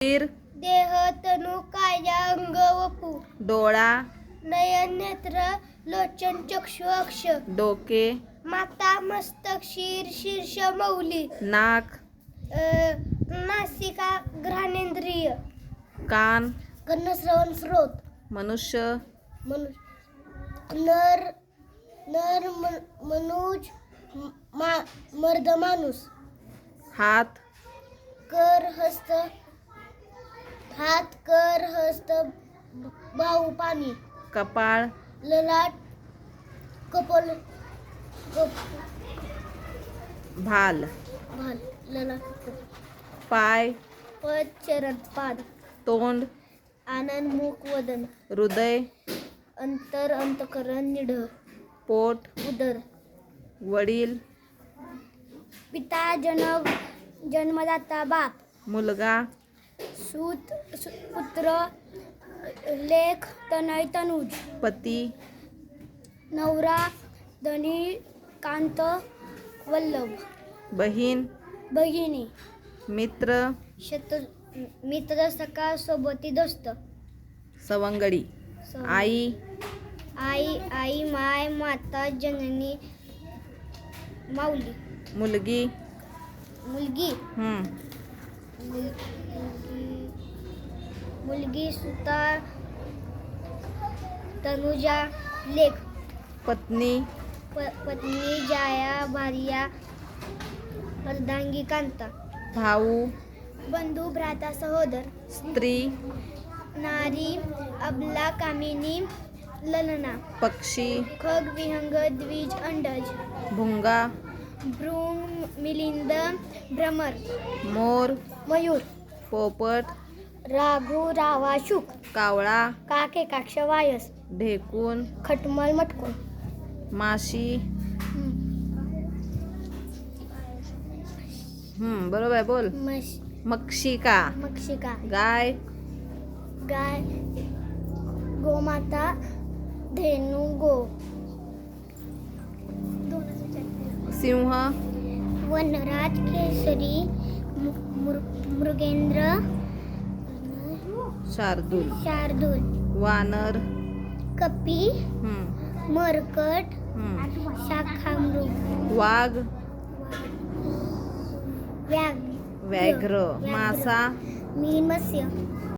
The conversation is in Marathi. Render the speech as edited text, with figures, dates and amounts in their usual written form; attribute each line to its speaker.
Speaker 1: शरीर
Speaker 2: देह तनु काया अंग वपू
Speaker 1: डोळा
Speaker 2: नयन नेत्र लोचन चक्षु अक्ष
Speaker 1: डोके
Speaker 2: माता मस्तक शीर शीर्ष मौली
Speaker 1: नाक
Speaker 2: नासिका घ्राणेंद्रिय
Speaker 1: कान
Speaker 2: कर्णश्रवण स्रोत
Speaker 1: मनुष्य
Speaker 2: नर नर मनुज मर्द माणूस
Speaker 1: हात
Speaker 2: कर हस्त बाहू पाणी
Speaker 1: कपाळ
Speaker 2: ललाट कपोल
Speaker 1: भाल
Speaker 2: भाल ललाट
Speaker 1: पाय
Speaker 2: पद चरण पाद
Speaker 1: तोंड
Speaker 2: आनंद मुख वदन
Speaker 1: हृदय
Speaker 2: अंतकरण निढ
Speaker 1: पोट
Speaker 2: उदर
Speaker 1: वडील
Speaker 2: पिता जन्मदाता बाप
Speaker 1: मुलगा
Speaker 2: सूत पुत्र लेख तनय तनुज
Speaker 1: पती
Speaker 2: नवरा धनी कांत वल्लभ
Speaker 1: बहीण
Speaker 2: भगिनी
Speaker 1: मित्र
Speaker 2: मित्र सखा सोबती दोस्त
Speaker 1: सवंगडी आई
Speaker 2: आई माय माता जननी माऊली
Speaker 1: मुलगी
Speaker 2: मुलगी मुलगी सुता तनुजा लेख
Speaker 1: पत्नी
Speaker 2: पत्नी जाया भार्या अर्धांगी कांता
Speaker 1: भाऊ
Speaker 2: बंधू भ्राता सहोदर
Speaker 1: स्त्री
Speaker 2: नारी अबला कामिनी ललना
Speaker 1: पक्षी
Speaker 2: खग विहंग द्विज अंडज
Speaker 1: भुंगा
Speaker 2: भ्रूण मिलिंद भ्रमर
Speaker 1: मोर
Speaker 2: मयूर
Speaker 1: पोपट
Speaker 2: राघू रावा शुक
Speaker 1: कावळा
Speaker 2: काके काक्ष वायस
Speaker 1: ढेकून
Speaker 2: खटमल मटकून
Speaker 1: माशी बरोबर आहे बोल मक्षिका
Speaker 2: मक्षिका
Speaker 1: गाय
Speaker 2: गाय गोमाता धेनु गो
Speaker 1: सिंह
Speaker 2: वनराज केसरी मृगेंद्र
Speaker 1: शार्दूल
Speaker 2: शार्दूल
Speaker 1: वानर
Speaker 2: कपी मरकट शाखामृग
Speaker 1: वाघ
Speaker 2: व्याघ्र
Speaker 1: व्याघ्र मासा
Speaker 2: मीन मत्स्य